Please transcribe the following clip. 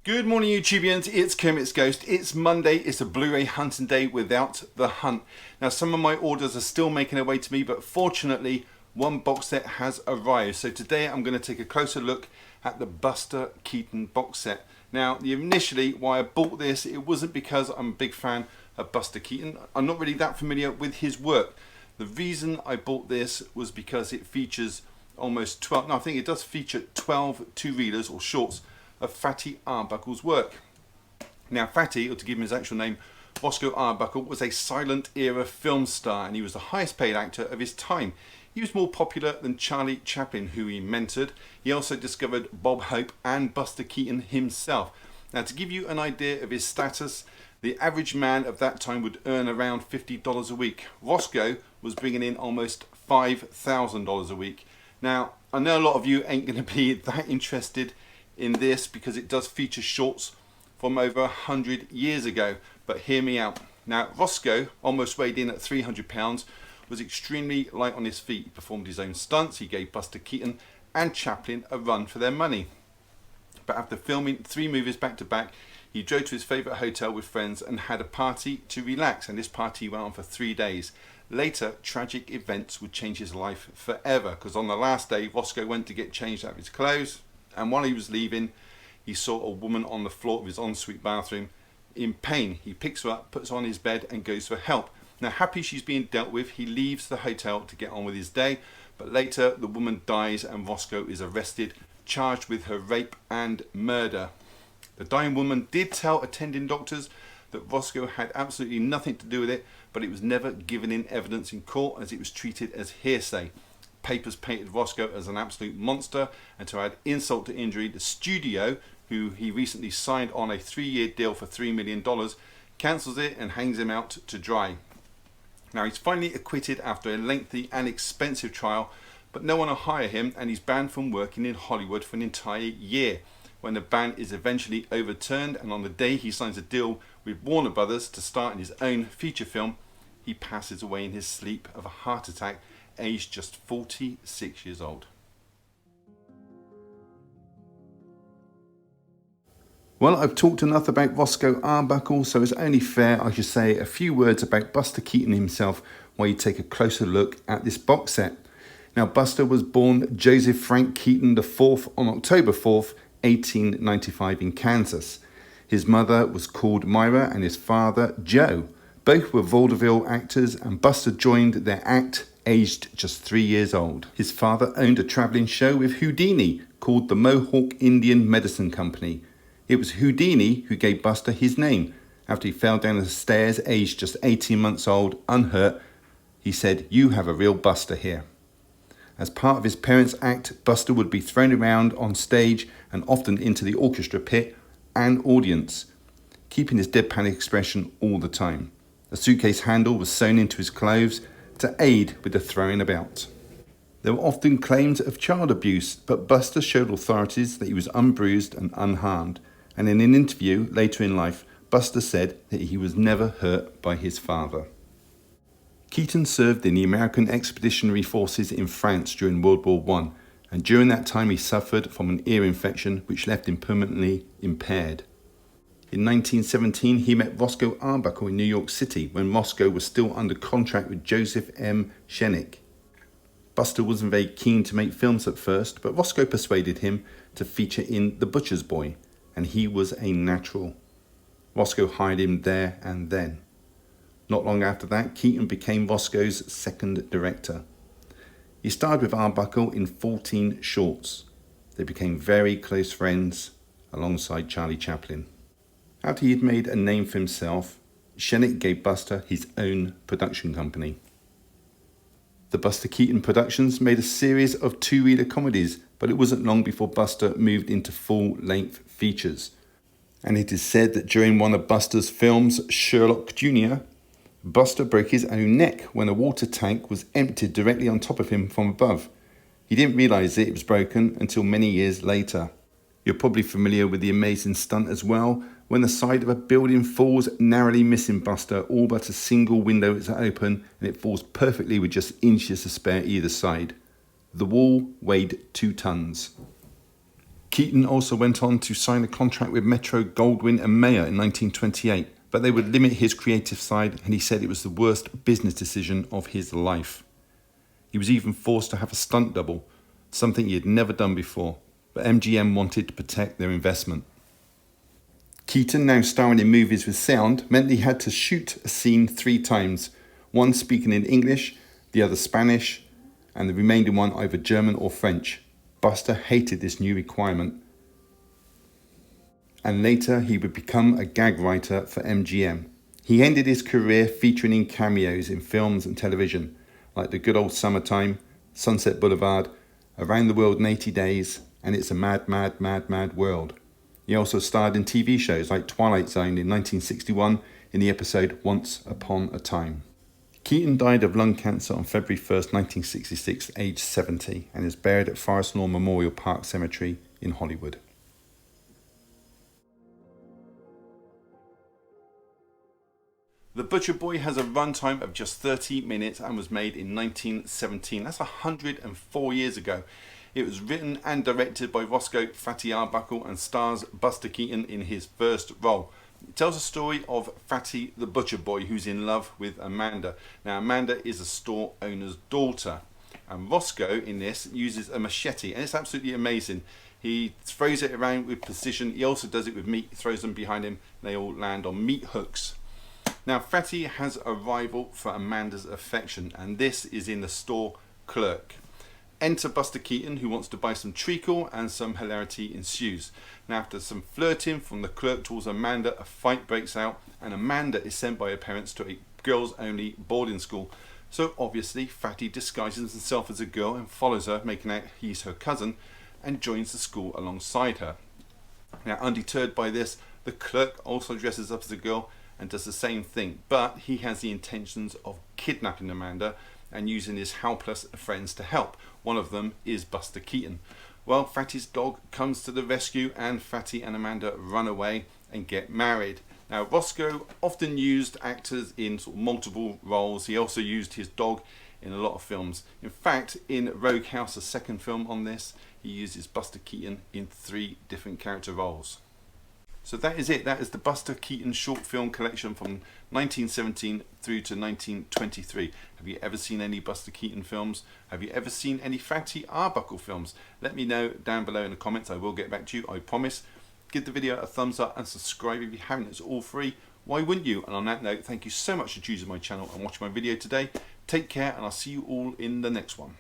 Good morning YouTubians, it's Kermit's Ghost. It's Monday, it's a Blu-ray hunting day without the hunt. Now some of my orders are still making their way to me, but fortunately one box set has arrived. So today I'm going to take a closer look at the Buster Keaton box set. Now initially why I bought this, it wasn't because I'm a big fan of Buster Keaton. I'm not really that familiar with his work. The reason I bought this was because it features almost 12, no I think it does feature 12 two-reelers or shorts of Fatty Arbuckle's work. Now Fatty, or to give him his actual name, Roscoe Arbuckle, was a silent era film star and he was the highest paid actor of his time. He was more popular than Charlie Chaplin, who he mentored. He also discovered Bob Hope and Buster Keaton himself. Now to give you an idea of his status, the average man of that time would earn around $50 a week. Roscoe was bringing in almost $5,000 a week. Now I know a lot of you ain't going to be that interested in this because it does feature shorts from over 100 years ago, but hear me out. Now Roscoe almost weighed in at 300 pounds, was extremely light on his feet. He performed his own stunts, he gave Buster Keaton and Chaplin a run for their money. But after filming 3 movies back to back, he drove to his favourite hotel with friends and had a party to relax, and this party went on for 3 days. Later, tragic events would change his life forever, because on the last day Roscoe went to get changed out of his clothes, and while he was leaving he saw a woman on the floor of his ensuite bathroom in pain. He picks her up, puts her on his bed and goes for help. Now happy she's being dealt with, he leaves the hotel to get on with his day, but later the woman dies and Roscoe is arrested, charged with her rape and murder. The dying woman did tell attending doctors that Roscoe had absolutely nothing to do with it, but it was never given in evidence in court as it was treated as hearsay. Papers painted Roscoe as an absolute monster, and to add insult to injury, the studio, who he recently signed on a 3-year deal for $3 million, cancels it and hangs him out to dry. Now he's finally acquitted after a lengthy and expensive trial, but no one will hire him and he's banned from working in Hollywood for an entire year. When the ban is eventually overturned and on the day he signs a deal with Warner Brothers to star in his own feature film, he passes away in his sleep of a heart attack, aged just 46 years old. Well, I've talked enough about Roscoe Arbuckle, so it's only fair I should say a few words about Buster Keaton himself while you take a closer look at this box set. Now Buster was born Joseph Frank Keaton IV on October 4th, 1895 in Kansas. His mother was called Myra and his father Joe. Both were vaudeville actors and Buster joined their act aged just 3 years old. His father owned a travelling show with Houdini called the Mohawk Indian Medicine Company. It was Houdini who gave Buster his name. After he fell down the stairs aged just 18 months old, unhurt, he said, "You have a real Buster here." As part of his parents' act, Buster would be thrown around on stage and often into the orchestra pit and audience, keeping his deadpan expression all the time. A suitcase handle was sewn into his clothes to aid with the throwing about. There were often claims of child abuse, but Buster showed authorities that he was unbruised and unharmed, and in an interview later in life, Buster said that he was never hurt by his father. Keaton served in the American Expeditionary Forces in France during World War I, and during that time he suffered from an ear infection which left him permanently impaired. In 1917, he met Roscoe Arbuckle in New York City when Roscoe was still under contract with Joseph M. Shenick. Buster wasn't very keen to make films at first, but Roscoe persuaded him to feature in The Butcher's Boy, and he was a natural. Roscoe hired him there and then. Not long after that, Keaton became Roscoe's second director. He starred with Arbuckle in 14 shorts. They became very close friends alongside Charlie Chaplin. After he had made a name for himself, Shenick gave Buster his own production company. The Buster Keaton Productions made a series of 2-reader comedies, but it wasn't long before Buster moved into full-length features. And it is said that during one of Buster's films, Sherlock Jr., Buster broke his own neck when a water tank was emptied directly on top of him from above. He didn't realise it was broken until many years later. You're probably familiar with the amazing stunt as well, when the side of a building falls, narrowly missing Buster, all but a single window is open, and it falls perfectly with just inches to spare either side. The wall weighed 2 tons. Keaton also went on to sign a contract with Metro Goldwyn and Mayer in 1928, but they would limit his creative side, and he said it was the worst business decision of his life. He was even forced to have a stunt double, something he had never done before, but MGM wanted to protect their investment. Keaton, now starring in movies with sound, meant he had to shoot a scene 3 times, one speaking in English, the other Spanish, and the remaining one either German or French. Buster hated this new requirement, and later he would become a gag writer for MGM. He ended his career featuring in cameos in films and television, like The Good Old Summertime, Sunset Boulevard, Around the World in 80 Days, and It's a Mad, Mad, Mad, Mad World. He also starred in TV shows like Twilight Zone in 1961 in the episode Once Upon a Time. Keaton died of lung cancer on February 1st, 1966, aged 70, and is buried at Forest Lawn Memorial Park Cemetery in Hollywood. The Butcher Boy has a runtime of just 30 minutes and was made in 1917. That's 104 years ago. It was written and directed by Roscoe Fatty Arbuckle and stars Buster Keaton in his first role. It tells a story of Fatty the Butcher Boy, who's in love with Amanda. Now, Amanda is a store owner's daughter, and Roscoe in this uses a machete, and it's absolutely amazing. He throws it around with precision. He also does it with meat. He throws them behind him. They all land on meat hooks. Now, Fatty has a rival for Amanda's affection, and this is in the store clerk. Enter Buster Keaton, who wants to buy some treacle, and some hilarity ensues. Now, after some flirting from the clerk towards Amanda, a fight breaks out, and Amanda is sent by her parents to a girls-only boarding school. So obviously, Fatty disguises himself as a girl and follows her, making out he's her cousin, and joins the school alongside her. Now, undeterred by this, the clerk also dresses up as a girl and does the same thing, but he has the intentions of kidnapping Amanda and using his helpless friends to help. One of them is Buster Keaton. Well, Fatty's dog comes to the rescue, and Fatty and Amanda run away and get married. Now, Roscoe often used actors in sort of multiple roles. He also used his dog in a lot of films. In fact, in Rogue House, the second film on this, he uses Buster Keaton in 3 different character roles. So that is it. That is the Buster Keaton short film collection from 1917 through to 1923. Have you ever seen any Buster Keaton films? Have you ever seen any Fatty Arbuckle films? Let me know down below in the comments. I will get back to you, I promise. Give the video a thumbs up and subscribe if you haven't. It's all free. Why wouldn't you? And on that note, thank you so much for choosing my channel and watching my video today. Take care, and I'll see you all in the next one.